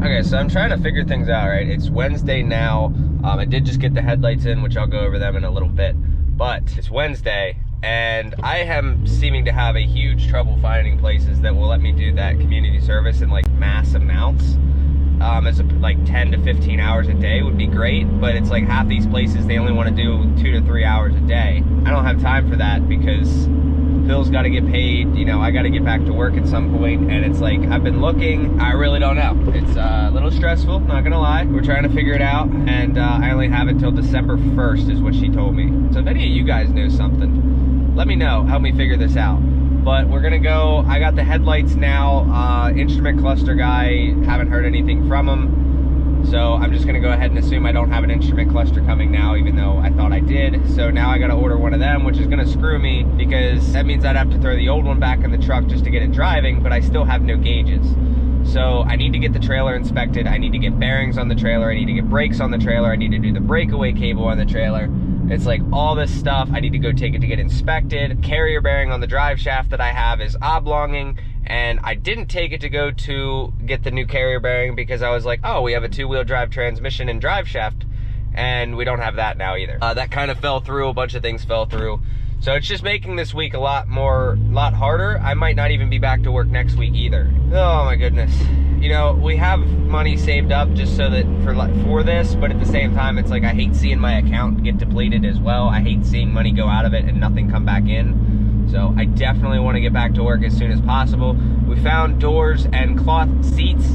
Okay, so I'm trying to figure things out, right? It's Wednesday now. I did just get the headlights in, which I'll go over them in a little bit. But it's Wednesday, and I am seeming to have a huge trouble finding places that will let me do that community service in like mass amounts. Like 10 to 15 hours a day would be great, but it's like half these places, they only want to do 2 to 3 hours a day. I don't have time for that because bills got to get paid, you know, I got to get back to work at some point, and it's like, I've been looking, I really don't know. It's a little stressful, not gonna lie. We're trying to figure it out, and I only have until December 1st is what she told me. So if any of you guys know something, let me know, help me figure this out. But we're gonna go, I got the headlights now, instrument cluster guy, haven't heard anything from him. So I'm just gonna go ahead and assume I don't have an instrument cluster coming now, even though I thought I did. So now I gotta order one of them, which is gonna screw me because that means I'd have to throw the old one back in the truck just to get it driving, but I still have no gauges. So I need to get the trailer inspected. I need to get bearings on the trailer. I need to get brakes on the trailer. I need to do the breakaway cable on the trailer. It's like all this stuff. I need to go take it to get inspected. Carrier bearing on the drive shaft that I have is oblonging, and I didn't take it to go to get the new carrier bearing because I was like, oh, we have a 2-wheel drive transmission and drive shaft, and we don't have that now either. That kind of fell through. A bunch of things fell through. So it's just making this week a lot harder. I might not even be back to work next week either. Oh my goodness. You know, we have money saved up just so that for this, but at the same time, it's like I hate seeing my account get depleted as well. I hate seeing money go out of it and nothing come back in. So I definitely want to get back to work as soon as possible. We found doors and cloth seats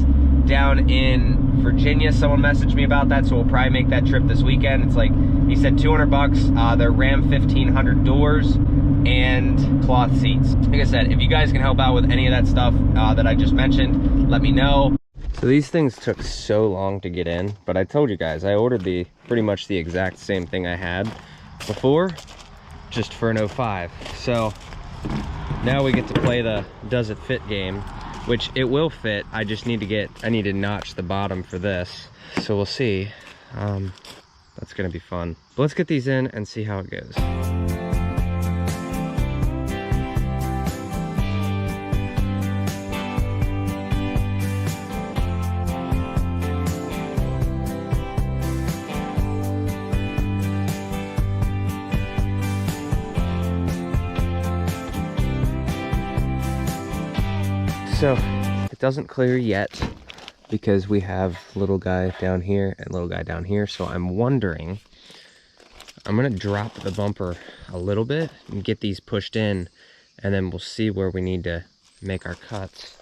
down in Virginia. Someone messaged me about that, so we'll probably make that trip this weekend. It's like, he said $200. They're Ram 1500 doors and cloth seats. Like I said, if you guys can help out with any of that stuff that I just mentioned, let me know. So these things took so long to get in, but I told you guys, I ordered pretty much the exact same thing I had before, just for an 05. So now we get to play the does it fit game, which it will fit. I just need to notch the bottom for this. So we'll see. That's gonna be fun. But let's get these in and see how it goes. So it doesn't clear yet because we have little guy down here and little guy down here. So I'm wondering, I'm gonna drop the bumper a little bit and get these pushed in, and then we'll see where we need to make our cuts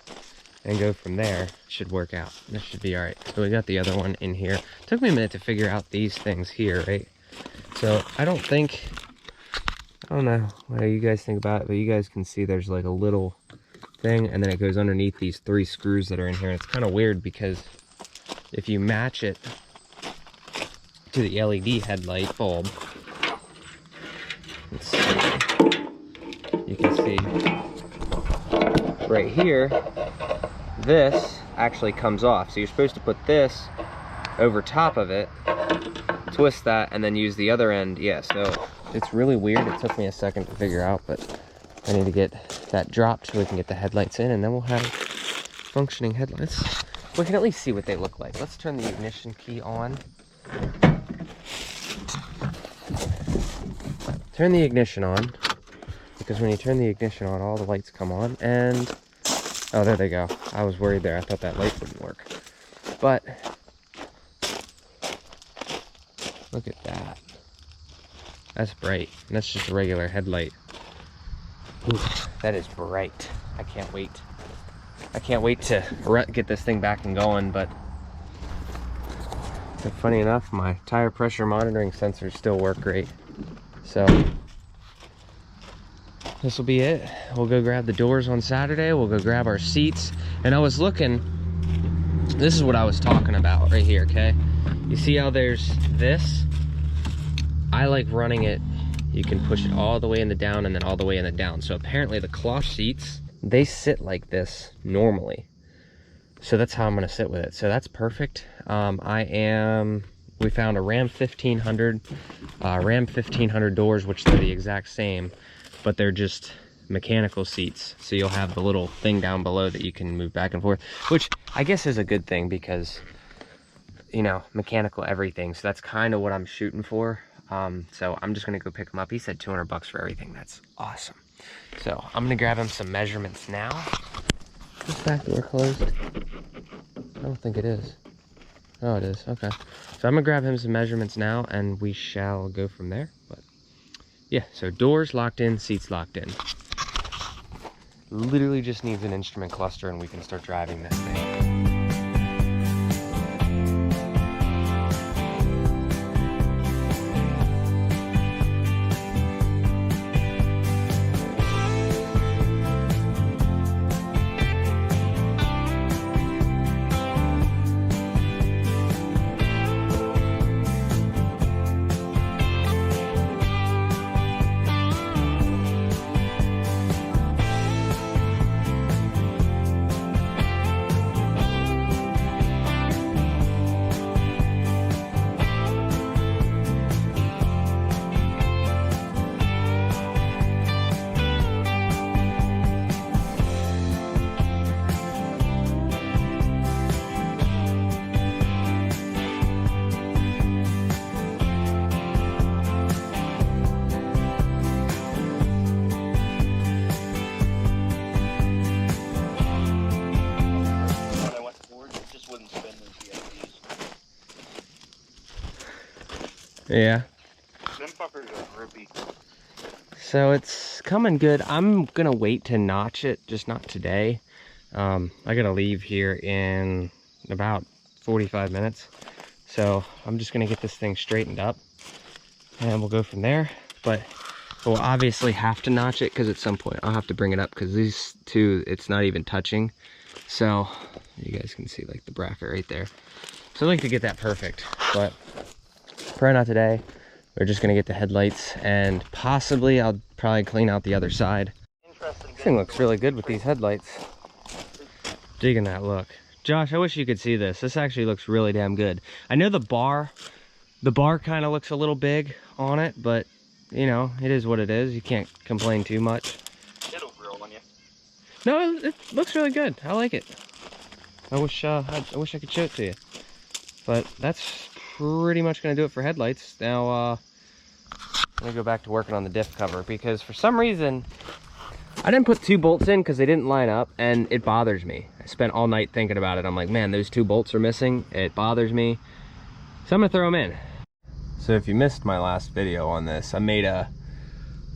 and go from there. Should work out. This should be all right. So we got the other one in here. It took me a minute to figure out these things here, right? So I don't know what you guys think about it, but you guys can see there's like a little thing, and then it goes underneath these 3 screws that are in here. It's kind of weird because if you match it to the LED headlight bulb, let's see, you can see right here, this actually comes off. So you're supposed to put this over top of it, twist that, and then use the other end. Yeah, so it's really weird. It took me a second to figure out, but I need to get that dropped so we can get the headlights in, and then we'll have functioning headlights. We can at least see what they look like. Let's turn the ignition key on. Turn the ignition on, because when you turn the ignition on, all the lights come on, and oh, there they go. I was worried there. I thought that light wouldn't work. But look at that. That's bright. And that's just a regular headlight. Ooh, that is bright. I can't wait. I can't wait to get this thing back and going, but funny enough, my tire pressure monitoring sensors still work great. So this will be it. We'll go grab the doors on Saturday. We'll go grab our seats. And I was looking, this is what I was talking about right here, okay? You see how there's this? I like running it. You can push it all the way in the down and then all the way in the down. So apparently the cloth seats, they sit like this normally. So that's how I'm gonna sit with it. So that's perfect. We found a Ram 1500 doors, which they're the exact same, but they're just mechanical seats. So you'll have the little thing down below that you can move back and forth, which I guess is a good thing because, you know, mechanical everything. So that's kind of what I'm shooting for. So I'm just gonna go pick him up. He said 200 bucks for everything. That's awesome. So I'm gonna grab him some measurements now. Is this back door closed? I don't think it is. Oh, it is. Okay. So I'm gonna grab him some measurements now and we shall go from there. But yeah, so doors locked in, seats locked in. Literally just needs an instrument cluster and we can start driving this thing. Yeah. Them fuckers are grippy. So it's coming good. I'm gonna wait to notch it, just not today. I gotta leave here in about 45 minutes. So I'm just gonna get this thing straightened up and we'll go from there. But we'll obviously have to notch it because at some point I'll have to bring it up because these two, it's not even touching. So you guys can see like the bracket right there. So I'd like to get that perfect, but probably not today. We're just gonna get the headlights and possibly I'll probably clean out the other side. This thing looks really good with these headlights. Digging that look. Josh, I wish you could see this. This actually looks really damn good. I know the bar kind of looks a little big on it, but you know, it is what it is. You can't complain too much. It'll grill on you. No, it looks really good. I like it. I wish I could show it to you. But that's pretty much gonna do it for headlights. Now I'm gonna go back to working on the diff cover because for some reason I didn't put 2 bolts in because they didn't line up and it bothers me. I spent all night thinking about it. I'm like, man, those 2 bolts are missing. It bothers me. So I'm gonna throw them in. So if you missed my last video on this, I made a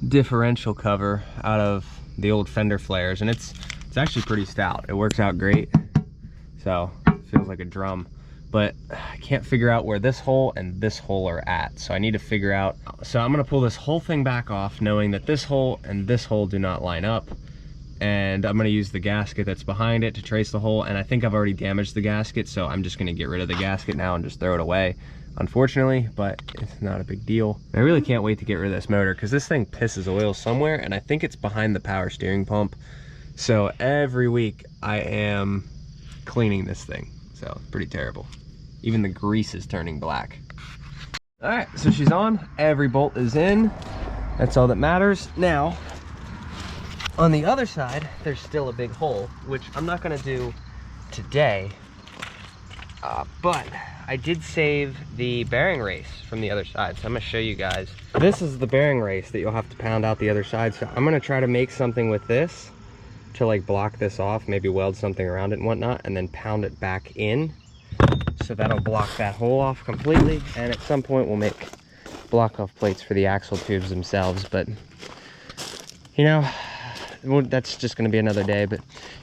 differential cover out of the old fender flares and it's actually pretty stout. It works out great. So it feels like a drum. But I can't figure out where this hole and this hole are at. So I need to figure out. So I'm gonna pull this whole thing back off knowing that this hole and this hole do not line up. And I'm gonna use the gasket that's behind it to trace the hole. And I think I've already damaged the gasket. So I'm just gonna get rid of the gasket now and just throw it away. Unfortunately, but it's not a big deal. I really can't wait to get rid of this motor because this thing pisses oil somewhere and I think it's behind the power steering pump. So every week I am cleaning this thing. So it's pretty terrible. Even the grease is turning black. All right, so she's on. Every bolt is in. That's all that matters. Now, on the other side, there's still a big hole, which I'm not gonna do today, but I did save the bearing race from the other side. So I'm gonna show you guys. This is the bearing race that you'll have to pound out the other side. So I'm gonna try to make something with this to like block this off, maybe weld something around it and whatnot, and then pound it back in. So that'll block that hole off completely. And at some point we'll make block off plates for the axle tubes themselves. But you know, that's just gonna be another day. But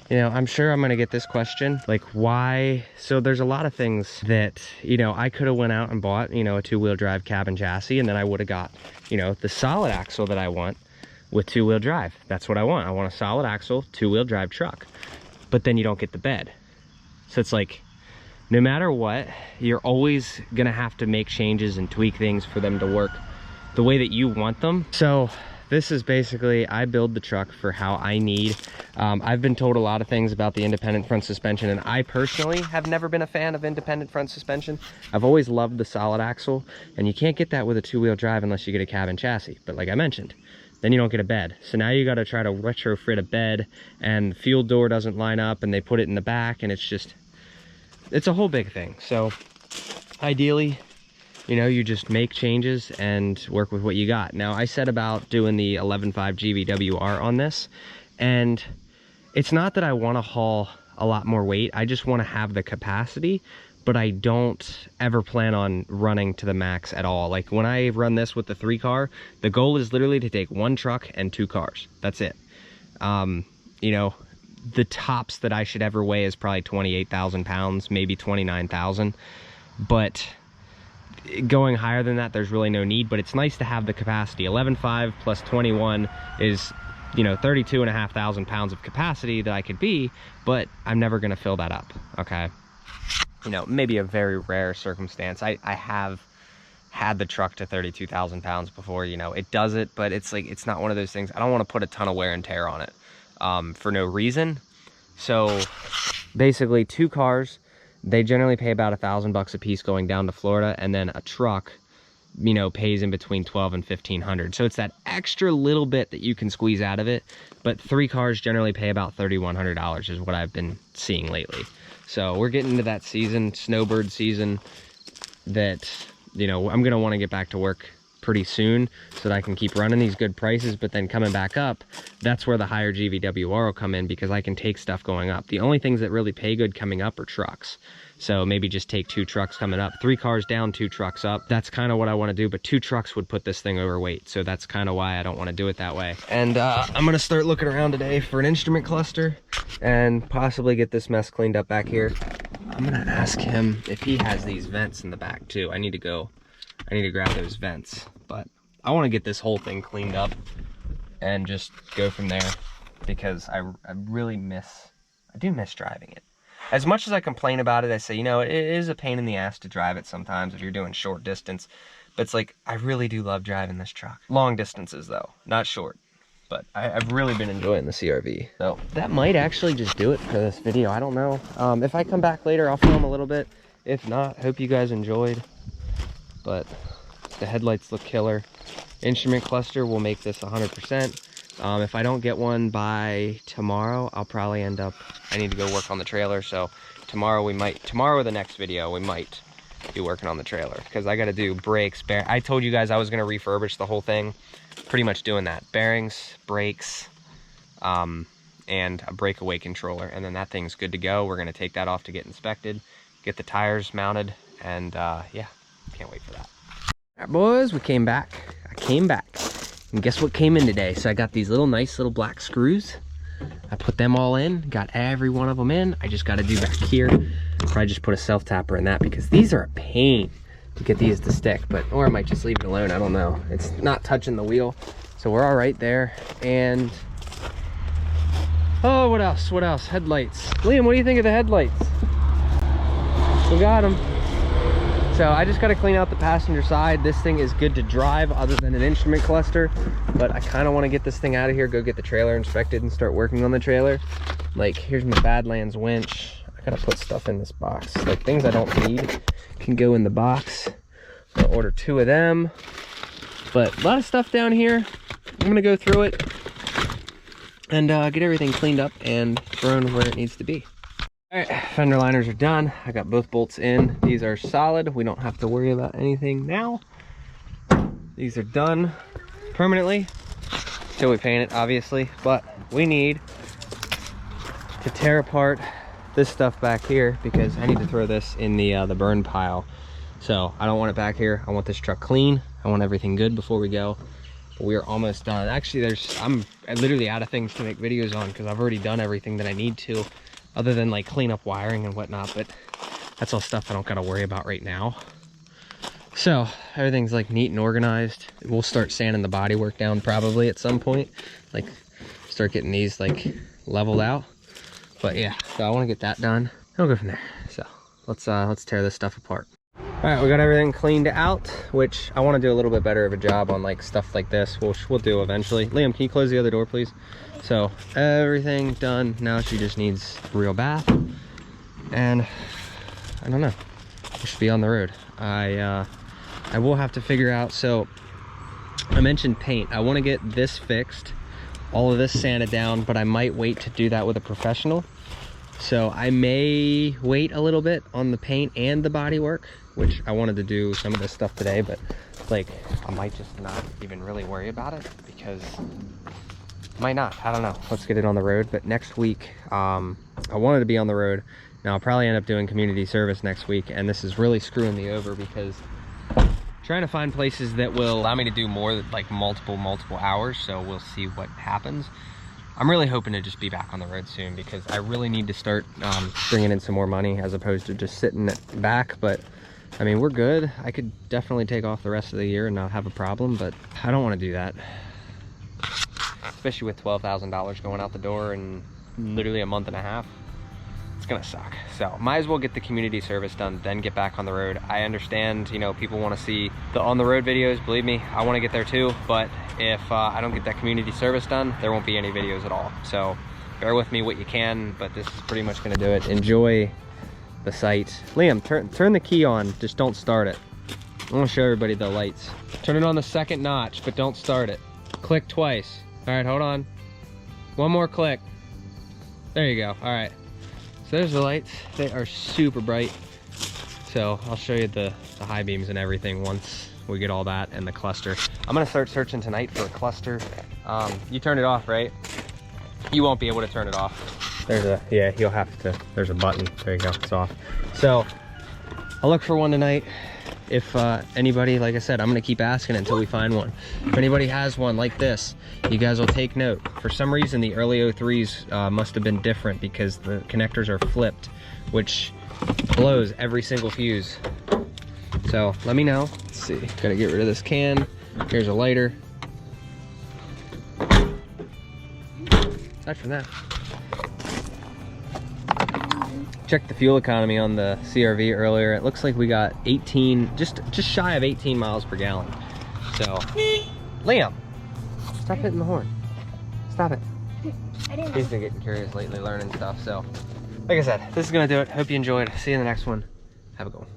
you know, I'm sure I'm gonna get this question, like why? So there's a lot of things that, you know, I could have went out and bought, you know, a 2-wheel drive cab and chassis, and then I would have got, you know, the solid axle that I want with 2-wheel drive. That's what I want. I want a solid axle, 2-wheel drive truck. But then you don't get the bed. So it's like, no matter what, you're always gonna have to make changes and tweak things for them to work the way that you want them. So this is basically, I build the truck for how I need. I've been told a lot of things about the independent front suspension, and I personally have never been a fan of independent front suspension. I've always loved the solid axle, and you can't get that with a 2-wheel drive unless you get a cab and chassis. But like I mentioned, then you don't get a bed. So now you got to try to retrofit a bed, and the fuel door doesn't line up, and they put it in the back, and it's a whole big thing. So ideally, you know, you just make changes and work with what you got. Now, I said about doing the 11.5 GVWR on this, and it's not that I want to haul a lot more weight. I just want to have the capacity, but I don't ever plan on running to the max at all. Like when I run this with the 3-car, the goal is literally to take 1 truck and 2 cars. That's it. You know, the tops that I should ever weigh is probably 28,000 pounds, maybe 29,000. But going higher than that, there's really no need, but it's nice to have the capacity. 11.5 plus 21 is, you know, 32,500 pounds of capacity that I could be, but I'm never going to fill that up. Okay. You know, maybe a very rare circumstance. I have had the truck to 32,000 pounds before, you know, it does it, but it's like, it's not one of those things. I don't want to put a ton of wear and tear on it for no reason. So basically 2 cars, they generally pay about $1,000 a piece going down to Florida, and then a truck, you know, pays in between $1,200 and $1,500. So it's that extra little bit that you can squeeze out of it. But 3 cars generally pay about $3,100 is what I've been seeing lately. So we're getting into that season, snowbird season, that, you know, I'm going to want to get back to work pretty soon so that I can keep running these good prices. But then coming back up, that's where the higher GVWR will come in, because I can take stuff going up. The only things that really pay good coming up are trucks. So maybe just take 2 trucks coming up, 3 cars down, 2 trucks up. That's kind of what I want to do, but 2 trucks would put this thing overweight. So that's kind of why I don't want to do it that way. And I'm going to start looking around today for an instrument cluster and possibly get this mess cleaned up back here. I'm going to ask him if he has these vents in the back too. I need to grab those vents, but I want to get this whole thing cleaned up and just go from there, because I really do miss driving it. As much as I complain about it, I say, you know, it is a pain in the ass to drive it sometimes if you're doing short distance. But it's like, I really do love driving this truck. Long distances though, not short. But I've really been enjoying the CRV. So that might actually just do it for this video. I don't know. If I come back later, I'll film a little bit. If not, hope you guys enjoyed. But the headlights look killer. Instrument cluster will make this 100%. If I don't get one by tomorrow, I'll probably end up, I need to go work on the trailer. So tomorrow or the next video, we might be working on the trailer, because I got to do brakes, I told you guys I was going to refurbish the whole thing. Pretty much doing that. Bearings, brakes, and a breakaway controller. And then that thing's good to go. We're going to take that off to get inspected, get the tires mounted, and yeah, can't wait for that. All right, boys, we came back. I came back. And guess what came in today? So I got these nice little black screws. I put them all in, got every one of them in. I just got to do back here. Probably just put a self tapper in that, because these are a pain to get these to stick. Or I might just leave it alone. I don't know. It's not touching the wheel, so we're all right there. And oh, what else? What else? Headlights. Liam, what do you think of the headlights? We got them. So I just got to clean out the passenger side. This thing is good to drive other than an instrument cluster, but I kind of want to get this thing out of here, go get the trailer inspected and start working on the trailer. Like, here's my Badlands winch. I gotta put stuff in this box. Like, things I don't need can go in the box. I'll order 2 of them. But a lot of stuff down here. I'm gonna go through it and get everything cleaned up and thrown where it needs to be. All right, fender liners are done. I got both bolts in. These are solid. We don't have to worry about anything now. These are done permanently until we paint it, obviously. But we need to tear apart this stuff back here, because I need to throw this in the burn pile. So I don't want it back here. I want this truck clean. I want everything good before we go. But we are almost done. Actually, I'm literally out of things to make videos on, because I've already done everything that I need to, other than like clean up wiring and whatnot. But that's all stuff I don't gotta worry about right now. So everything's like neat and organized. We'll start sanding the bodywork down probably at some point, like start getting these like leveled out. But yeah, so I want to get that done. I'll go from there. So let's tear this stuff apart. All right, we got everything cleaned out, which I want to do a little bit better of a job on like stuff like this. We'll do eventually. Liam, can you close the other door, please? So everything done. Now she just needs a real bath, and I don't know. We should be on the road. I will have to figure out. So I mentioned paint. I want to get this fixed, all of this sanded down, but I might wait to do that with a professional. So I may wait a little bit on the paint and the body work, which I wanted to do some of this stuff today, but like I might just not even really worry about it because might not, I don't know. Let's get it on the road. But next week, I wanted to be on the road. Now I'll probably end up doing community service next week, and this is really screwing me over because trying to find places that will allow me to do more, like multiple hours. So we'll see what happens. I'm really hoping to just be back on the road soon because I really need to start bringing in some more money as opposed to just sitting back. But I mean, we're good. I could definitely take off the rest of the year and not have a problem, but I don't want to do that, especially with $12,000 going out the door in literally a month and a half. It's gonna suck. So might as well get the community service done, then get back on the road. I understand, you know, people want to see the on the road videos. Believe me, I want to get there too, but if I don't get that community service done, there won't be any videos at all. So bear with me what you can, but this is pretty much gonna do it. Enjoy the site. Liam, turn the key on, just don't start it. I want to show everybody the lights. Turn it on the second notch, but don't start it. Click twice. All right, hold on. One more click. There you go. All right. So there's the lights. They are super bright. So I'll show you the high beams and everything once we get all that and the cluster. I'm gonna start searching tonight for a cluster. You turned it off, right? You won't be able to turn it off. There's a, yeah, you'll have to, there's a button. There you go, it's off. So I'll look for one tonight. If anybody, like I said, I'm gonna keep asking until we find one. If anybody has one like this, you guys will take note. For some reason, the early 03s must have been different because the connectors are flipped, which blows every single fuse. So let me know. Let's see, gotta get rid of this can. Here's a lighter. Aside from that, checked the fuel economy on the CRV earlier. It looks like we got 18, just shy of 18 miles per gallon. So, Liam, stop hitting the horn. Stop it. He's been getting curious lately, learning stuff. So, like I said, this is gonna do it. Hope you enjoyed. See you in the next one. Have a good one.